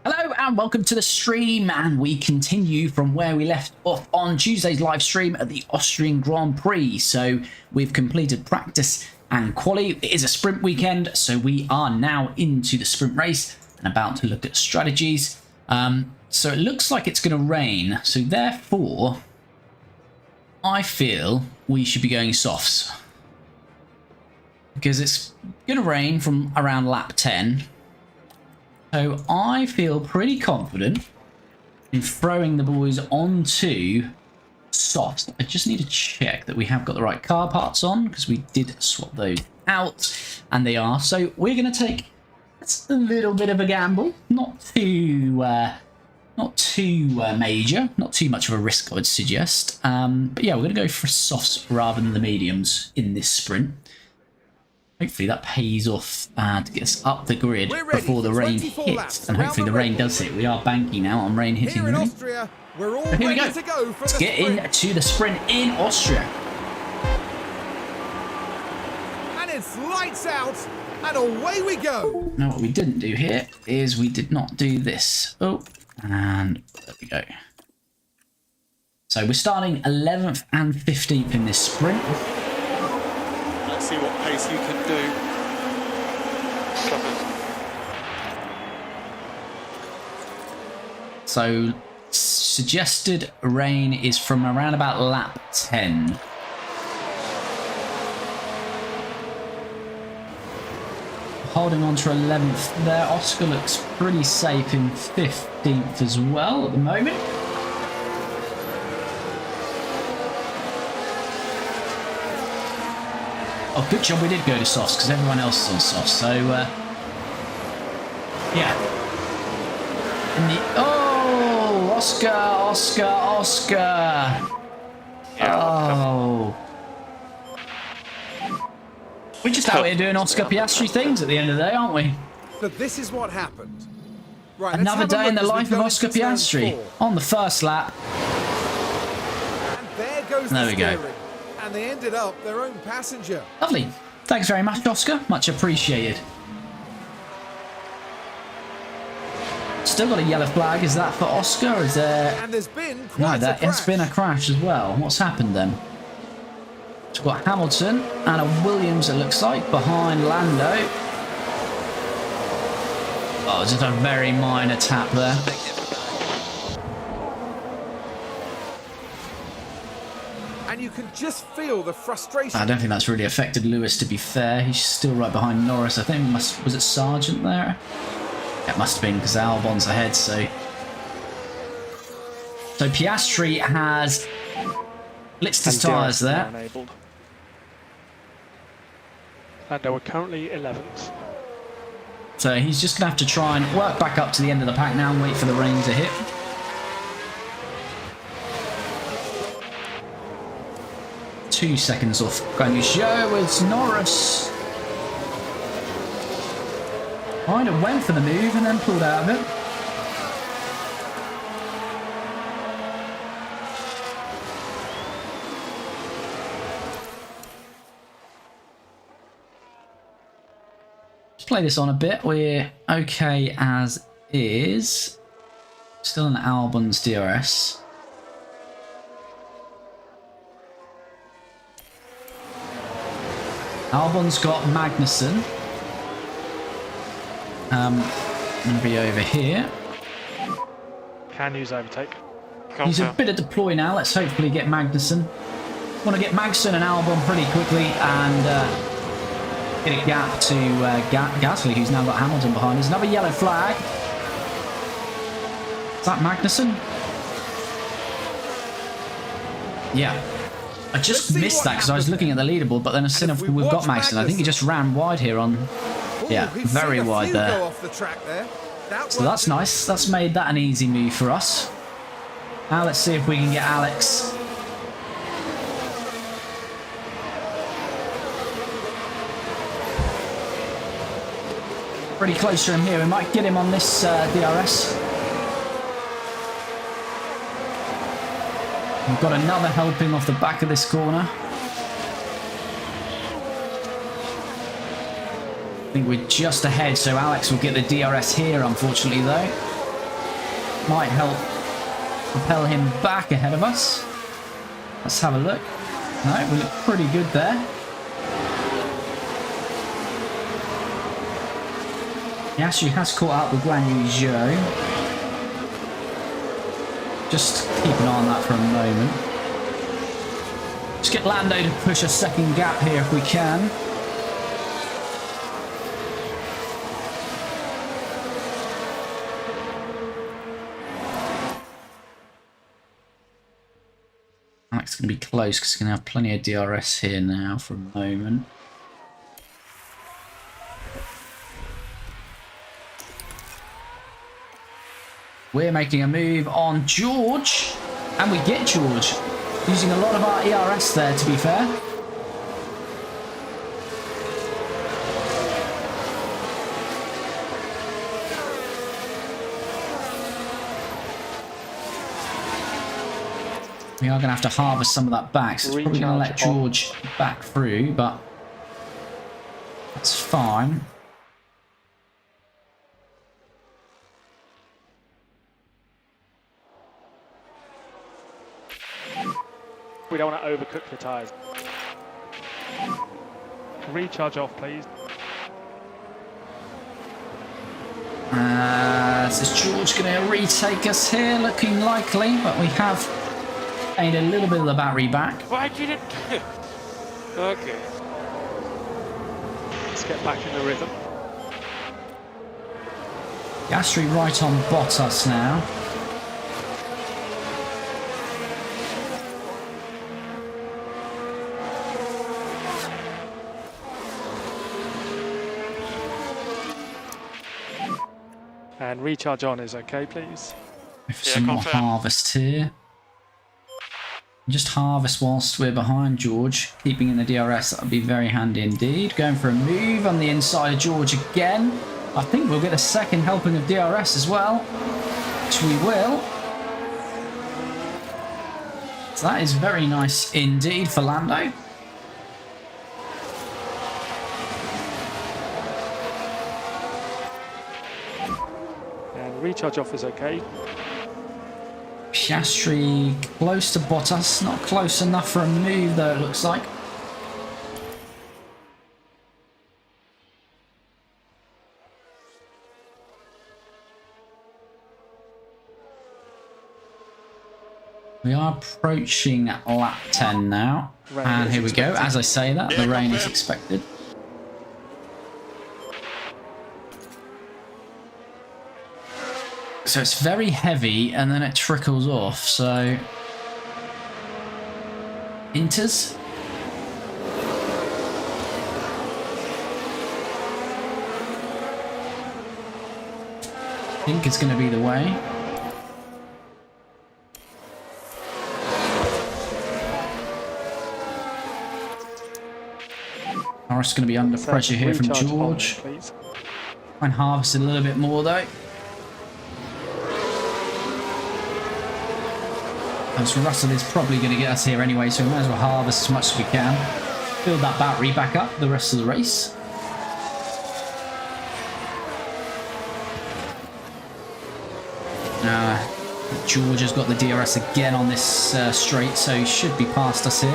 Hello and welcome to the stream, and we continue from where we left off on Tuesday's live stream at the Austrian Grand Prix. So we've completed practice and quali. It is a sprint weekend, so we are now into the sprint race and about to look at strategies. So it looks like it's going to rain, so therefore I feel we should be going softs, because it's going to rain from around lap 10. So I feel pretty confident in throwing the boys onto softs. I just need to check that we have got the right car parts on, because we did swap those out, and they are. So we're going to take a little bit of a gamble, not too major, not too much of a risk, I would suggest. But yeah, we're going to go for softs rather than the mediums in this sprint. Hopefully that pays off to get us up the grid before the rain hits, and hopefully the rain does hit. We are banking now on rain hitting the grid. Austria, we're all Here we go. to go for Let's the get sprint. into the sprint in Austria. And it's lights out, and away we go. Now what we didn't do here is we did not do this. Oh, and there we go. So we're starting 11th and 15th in this sprint. Let's see what pace you can do. So suggested rain is from around about lap 10. Holding on to 11th there. Oscar looks pretty safe in 15th as well at the moment. Oh, good job we did go to softs, because everyone else is on softs. So, yeah. Oh, Oscar. Oh. We're just out here doing Oscar Piastri things at the end of the day, aren't we? So this is what happened. Right, Another day in the life of Oscar Piastri on the first lap. And there goes There we go. steering. And they ended up their own passenger. Lovely. Thanks very much, Oscar. Much appreciated. Still got a yellow flag. Is that for Oscar? Or is there... And there's been No, quite a it's been a crash as well. What's happened then? So we've got Hamilton and a Williams, it looks like, behind Lando. Oh, just a very minor tap there. And you can just feel the frustration. I don't think that's really affected Lewis, to be fair. He's still right behind Norris. I think was it Sargent there? It must have been, because Albon's ahead, so Piastri has blitzed his tyres there. Enabled. And we're currently 11th. So he's just going to have to try and work back up to the end of the pack now and wait for the rain to hit. Two seconds off Guanyu with Norris. Kind of went for the move and then pulled out of it. Let's play this on a bit. We're okay as is. Still in Albon's DRS. Albon's got Magnussen. Going to be over here. Can use overtake. He's a bit of deploy now. Let's hopefully get Magnussen. Want to get Magnussen and Albon pretty quickly and get a gap to Gasly, who's now got Hamilton behind. There's another yellow flag. Is that Magnussen? Yeah. I just missed that because I was looking at the leaderboard, but then I've seen if we've got Magnussen. I think he just ran wide here on... Yeah, very wide there. So that's nice. That's made that an easy move for us. Now let's see if we can get Alex. Pretty close to him here. We might get him on this DRS. We've got another helping off the back of this corner. I think we're just ahead, so Alex will get the DRS here, unfortunately, though. might help propel him back ahead of us. Let's have a look. No, we look pretty good there. He actually has caught up with Guan Yu Zhou. Just keep an eye on that for a moment. Just get Lando to push a second gap here if we can. That's going to be close because he's going to have plenty of DRS here now for a moment. We're making a move on George, and we get George. Using a lot of our ERS there, to be fair. We are going to have to harvest some of that back, so it's probably going to let George back through, but that's fine. We don't want to overcook the tyres. Recharge off, please. Is George going to retake us here? Looking likely, but we have gained a little bit of the battery back. Why did it? Okay. Let's get back in the rhythm. Gasly right on Bottas now. And recharge on is okay, please. Some more harvest here. Just harvest whilst we're behind George, keeping in the DRS. That would be very handy indeed. Going for a move on the inside of George again. I think we'll get a second helping of DRS as well, which we will. So that is very nice indeed for Lando. And recharge off is okay. Piastri close to Bottas, not close enough for a move though, it looks like. We are approaching lap 10 now. And here we go. As I say that, the rain is expected. So it's very heavy and then it trickles off, so Inters. I think it's going to be the way. Norris going to be under pressure here from George. Try and harvest a little bit more though. So Russell is probably going to get us here anyway, so we might as well harvest as much as we can. Build that battery back up for the rest of the race. George has got the DRS again on this straight, so he should be past us here.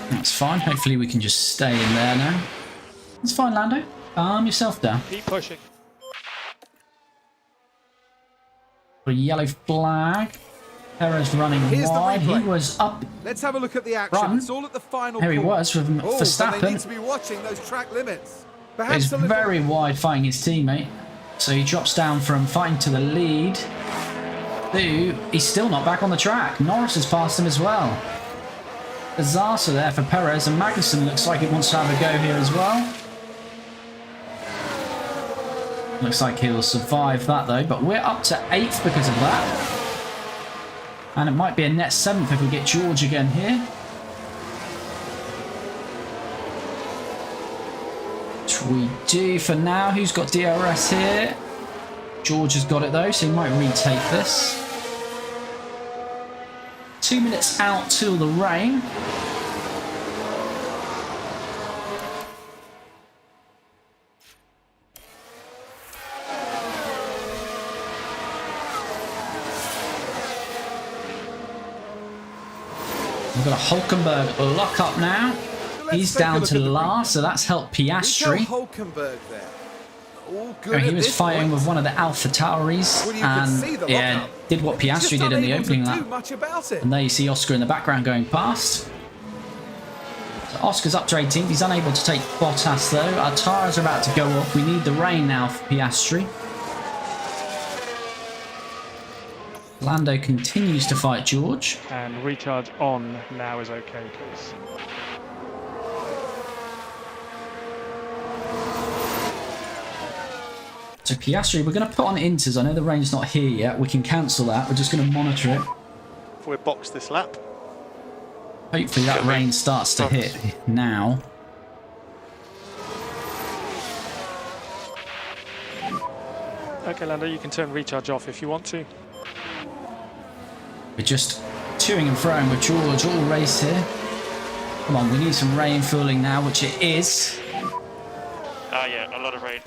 That's fine. Hopefully we can just stay in there now. It's fine, Lando. Calm yourself down. Keep pushing. A yellow flag. Perez running Here's wide. the replay. He was up. Let's have a look at the action. Front. It's all at the final There he corner. was with Oh, Verstappen. they need to be watching those track limits. Perhaps He's a little... very wide fighting his teammate. So he drops down from fighting to the lead. He's still not back on the track. Norris has passed him as well. Disaster there for Perez, and Magnussen looks like he wants to have a go here as well. Looks like he'll survive that though, but we're up to 8th because of that. And it might be a net 7th if we get George again here. Which we do for now. Who's got DRS here? George has got it though, so he might retake this. 2 minutes out till the rain. We've got a Hulkenberg lock up now. Let's He's take a down look to at the last, so that's helped Piastri. Hulkenberg there. All good Oh, he at was this fighting point. with one of the Alpha Tauris Well, you can see and the yeah, lockup. did what He's Piastri just did in the unable opening to lap. do much about it. And there you see Oscar in the background going past. So Oscar's up to 18th. He's unable to take Bottas though. Our tyres are about to go off. We need the rain now for Piastri. Lando continues to fight George. And recharge on now is okay, please. So Piastri, we're going to put on inters. I know the rain's not here yet. We can cancel that. We're just going to monitor it. If we box this lap. Hopefully that rain starts to hit now. Okay, Lando, you can turn recharge off if you want to. We're just toing and froing with George all race here. Come on, we need some rain fooling now, which it is. Yeah, a lot of rain.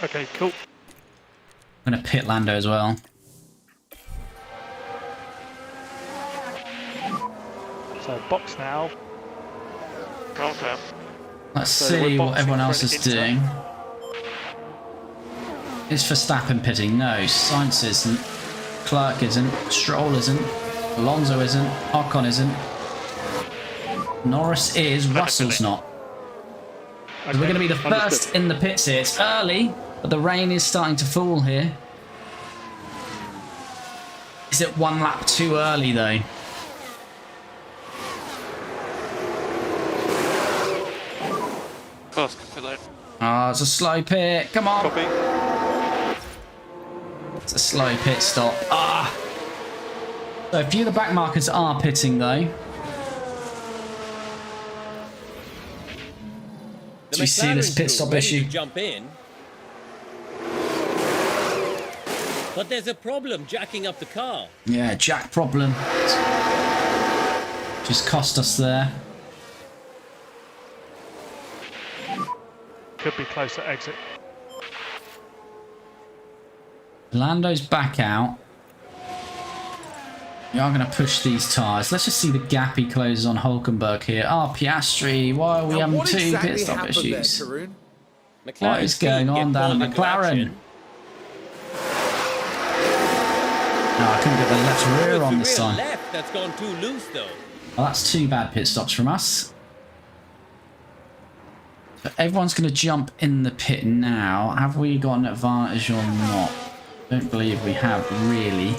Okay, cool. I'm going to pit Lando as well. So box now. Okay. Let's So see we're what boxing everyone for else an is inter. doing. Is Verstappen pitting? No. Sainz isn't. Clerk isn't. Stroll isn't. Alonso isn't. Ocon isn't. Norris is. Russell's not. So we're going to be the first in the pits here. It's early, but the rain is starting to fall here. Is it one lap too early though? Fast, completely. Oh, it's a slow pit. Come on. Copy. It's a slow pit stop. Ah. So a few of the back markers are pitting though. Do you see this pit stop issue? Jump in. But there's a problem jacking up the car. Yeah, jack problem. Just cost us there. Could be close to exit. Lando's back out. We are going to push these tyres. Let's just see the gap he closes on Hulkenberg here. Ah, Piastri. Why are we Now, having what two exactly pit stop happened issues? there, Karun? What is going on down at McLaren? No, I couldn't get the left rear on this time. Left that's gone too loose though. Well, that's two bad pit stops from us. But everyone's going to jump in the pit now. Have we got an advantage or not? Don't believe we have, really.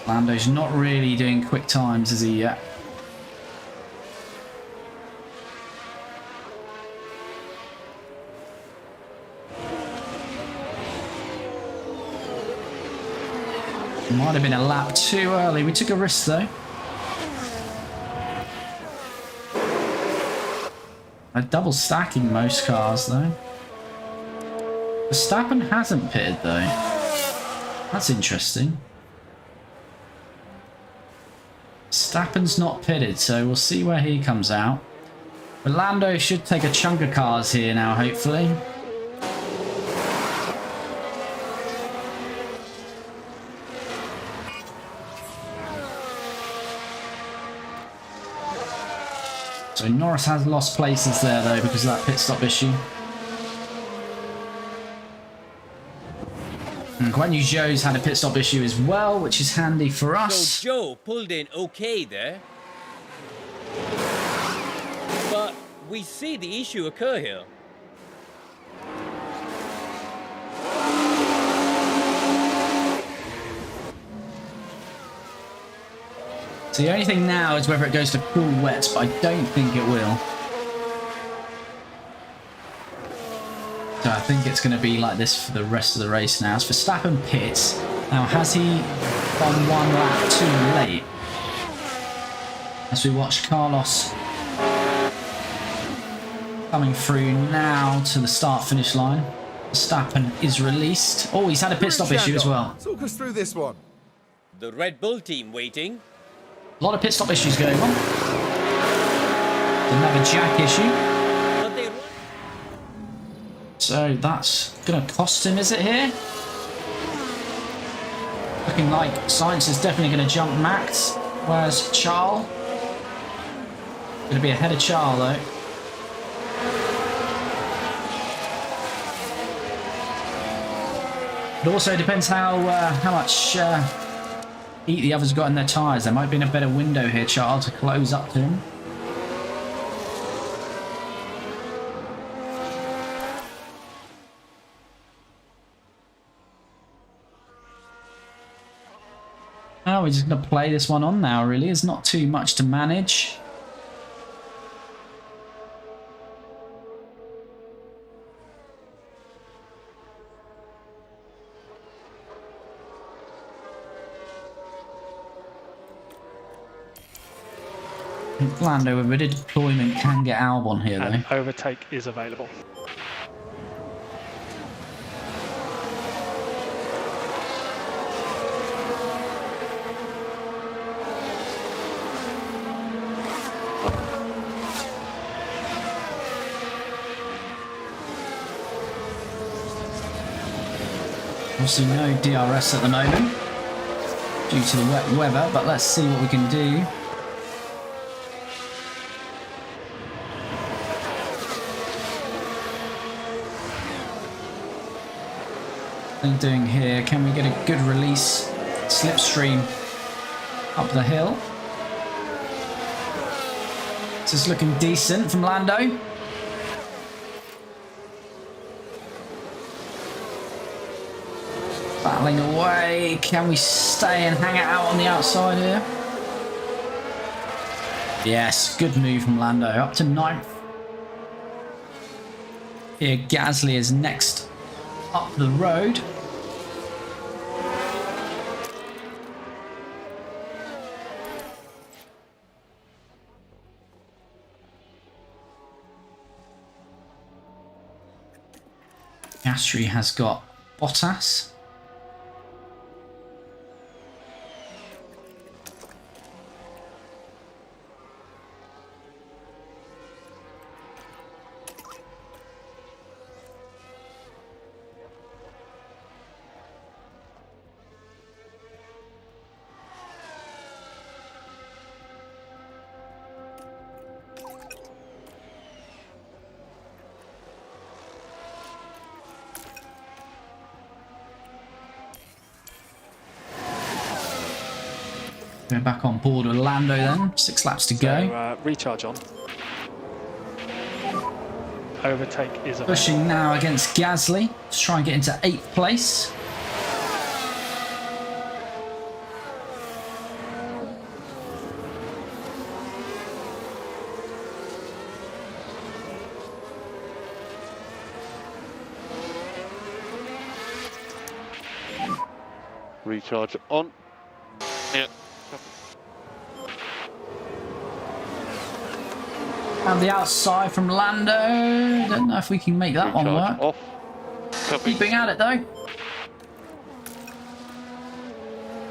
Lando's not really doing quick times, is he yet? Might have been a lap too early. We took a risk though. They're double stacking most cars though. Verstappen hasn't pitted though. That's interesting. Verstappen's not pitted, so we'll see where he comes out. But Lando should take a chunk of cars here now, hopefully. So Norris has lost places there though because of that pit stop issue. And Guan Yu Zhou's had a pit stop issue as well, which is handy for us. So Joe pulled in okay there. But we see the issue occur here. So the only thing now is whether it goes to cool wets, but I don't think it will. So I think it's going to be like this for the rest of the race now. As Verstappen pits. Now, has he gone one lap too late? As we watch Carlos coming through now to the start-finish line. Verstappen is released. Oh, he's had a pit stop issue as well. Talk us through this one. The Red Bull team waiting. A lot of pit stop issues going on. Another jack issue. But they So that's going to cost him, is it here? looking like Science is definitely going to jump Max. Whereas Charles? Going to be ahead of Charles though. It also depends how much heat the others got in their tyres. There might be in a better window here, Charles, to close up to him. Oh, we're just going to play this one on now, really. It's not too much to manage. Lando with a bit of deployment can get Albon here, though. And overtake is available. Obviously no DRS at the moment due to the wet weather, but let's see what we can do. What are they doing here? Can we get a good release slipstream up the hill? This is looking decent from Lando. Battling away. Can we stay and hang it out on the outside here? Yes, good move from Lando. Up to 9th. Here, Gasly is next up the road. Gasly has got Bottas. We're back on board with Lando then. 6 laps to go. So, recharge on. Overtake is available. Pushing now against Gasly to try and get into 8th place. Recharge on. Yeah. And the outside from Lando. Don't know if we can make that one Recharge work. off. Keeping at it though.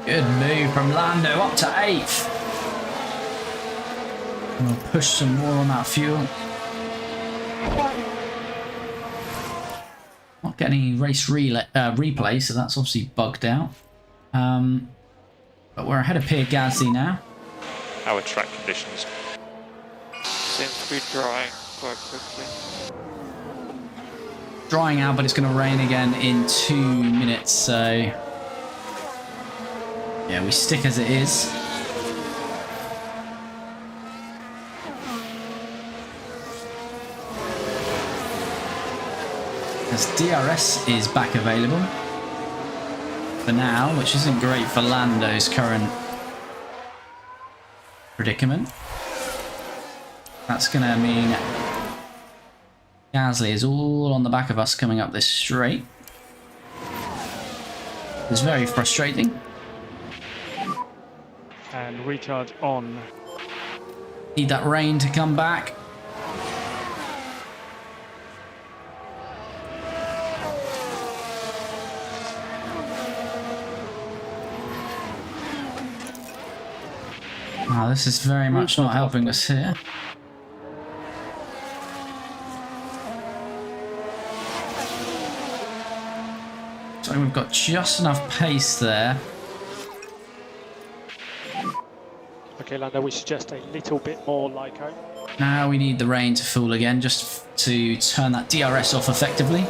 Good move from Lando up to 8th. And we'll push some more on that fuel. Not getting any race replay, so that's obviously bugged out. But we're ahead of Pierre Gasly now. Our track conditions seems to be drying quite quickly. Drying out, but it's going to rain again in 2 minutes, so yeah, we stick as it is. As DRS is back available for now, which isn't great for Lando's current predicament. That's going to mean Gasly is all on the back of us coming up this straight. It's very frustrating. And recharge on. Need that rain to come back. Wow, this is very much not helping us here. So we've got just enough pace there Okay, Lando, we suggest a little bit more Lyco. Now we need the rain to fall again, just to turn that DRS off effectively.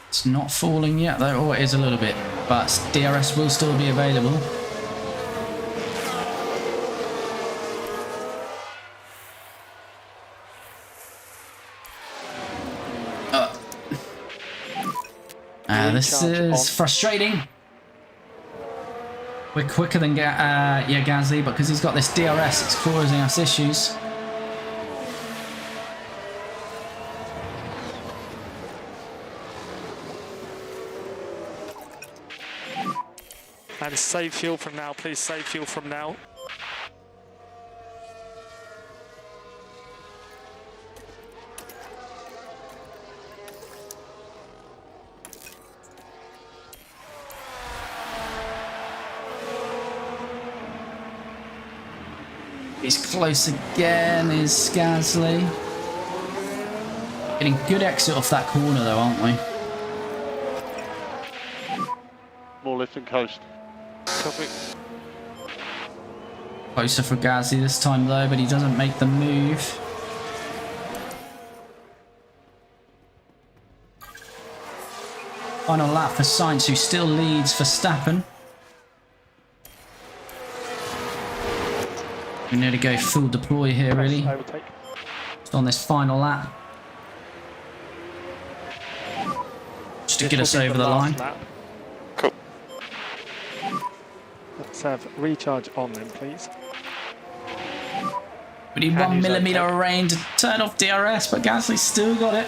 It's not falling yet, though. Oh, it is a little bit, but DRS will still be available. This is frustrating. We're quicker than Gasly, but because he's got this DRS, it's causing us issues. And save fuel from now, please. Save fuel from now. He's close again, is Gasly. Getting good exit off that corner though, aren't we? More lift and coast. Copy. Closer for Gasly this time though, but he doesn't make the move. Final lap for Sainz, who still leads Verstappen. We need to go full deploy here, really. Just on this final lap. Just to get us over the line. Cool. Let's have recharge on then, please. We need 1 millimeter of rain to turn off DRS, but Gasly's still got it.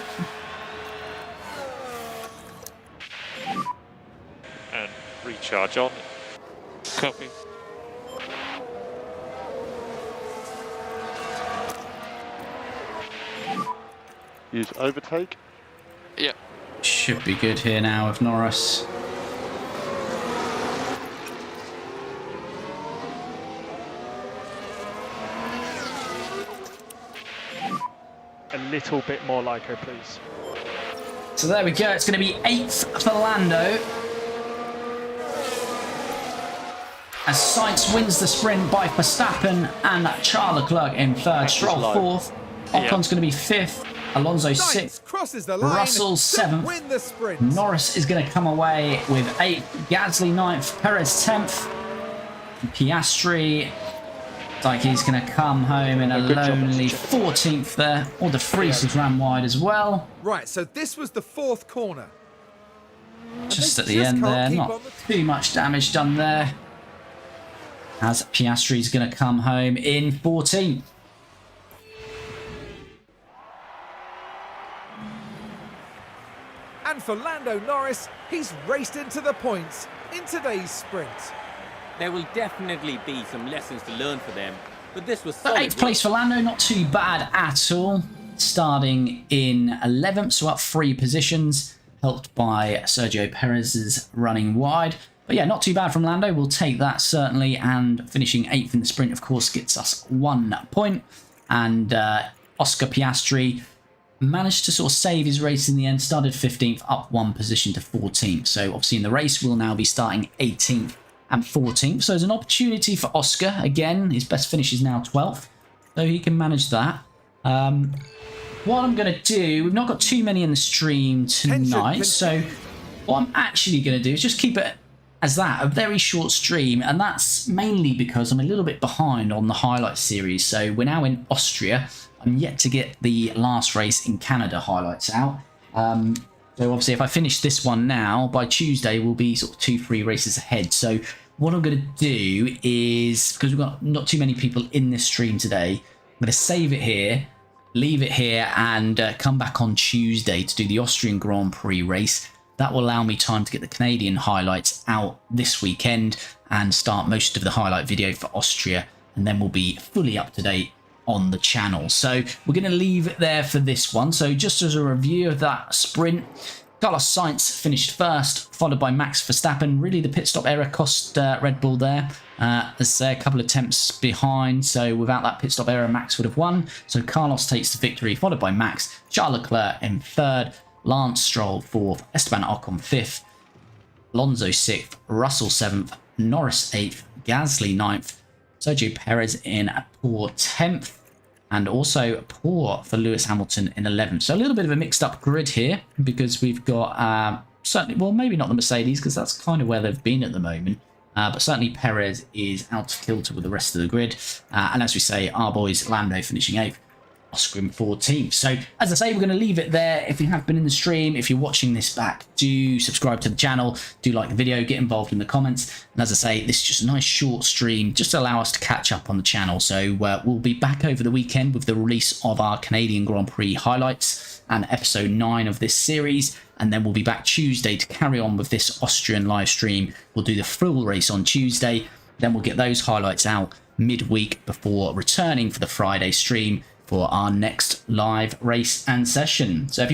And recharge on. Copy. Use overtake. Yeah. Should be good here now with Norris. A little bit more Lyco, please. So there we go. It's going to be 8th for Lando. As Sainz wins the sprint by Verstappen and Charles Leclerc in 3rd. Stroll 4th. Ocon's going to be 5th. Alonso 6th. Crosses the line. Russell 7th. Win the sprint. Norris is going to come away with 8th. Gasly 9th. Perez 10th. Piastri, like he's going to come home in a lonely 14th there. Or the Vries has ran wide as well. Right, so this was the 4th corner. Just at the end there. Not too much damage done there. As Piastri's going to come home in 14th. And for Lando Norris, he's raced into the points in today's sprint. There will definitely be some lessons to learn for them, but this was So solid 8th place for Lando, not too bad at all. Starting in 11th, so up 3 positions, helped by Sergio Perez's running wide. But yeah, not too bad from Lando. We'll take that certainly. And finishing 8th in the sprint, of course, gets us 1 point. And Oscar Piastri managed to sort of save his race in the end. Started 15th, up 1 position to 14th. So obviously in the race, we'll now be starting 18th and 14th. So there's an opportunity for Oscar. Again, his best finish is now 12th. So he can manage that. What I'm going to do, we've not got too many in the stream tonight. So what I'm actually going to do is just keep it as that, a very short stream. And that's mainly because I'm a little bit behind on the highlight series. So we're now in Austria. I'm yet to get the last race in Canada highlights out. So obviously if I finish this one now, by Tuesday we'll be sort of 2-3 races ahead. So what I'm going to do is, because we've got not too many people in this stream today, I'm going to save it here, leave it here, and come back on Tuesday to do the Austrian Grand Prix race. That will allow me time to get the Canadian highlights out this weekend and start most of the highlight video for Austria, and then we'll be fully up to date on the channel. So we're going to leave it there for this one. So just as a review of that sprint, Carlos Sainz finished 1st, followed by Max Verstappen. Really the pit stop error cost Red Bull there. There's a couple of attempts behind, so without that pit stop error, Max would have won. So Carlos takes the victory, followed by Max. Charles Leclerc in 3rd, Lance Stroll 4th, Esteban Ocon 5th, Alonso 6th, Russell 7th, Norris 8th, Gasly 9th, Sergio Perez in a poor 10th, and also poor for Lewis Hamilton in 11th. So a little bit of a mixed up grid here because we've got certainly, well, maybe not the Mercedes because that's kind of where they've been at the moment. But certainly Perez is out of kilter with the rest of the grid. And as we say, our boys Lando finishing 8th, Oscar 14th. So as I say, we're going to leave it there. If you have been in the stream, if you're watching this back, do subscribe to the channel, do like the video, get involved in the comments. And as I say, this is just a nice short stream just to allow us to catch up on the channel. So we'll be back over the weekend with the release of our Canadian Grand Prix highlights and episode 9 of this series. And then we'll be back Tuesday to carry on with this Austrian live stream. We'll do the full race on Tuesday. Then we'll get those highlights out midweek before returning for the Friday stream for our next live race and session. So if you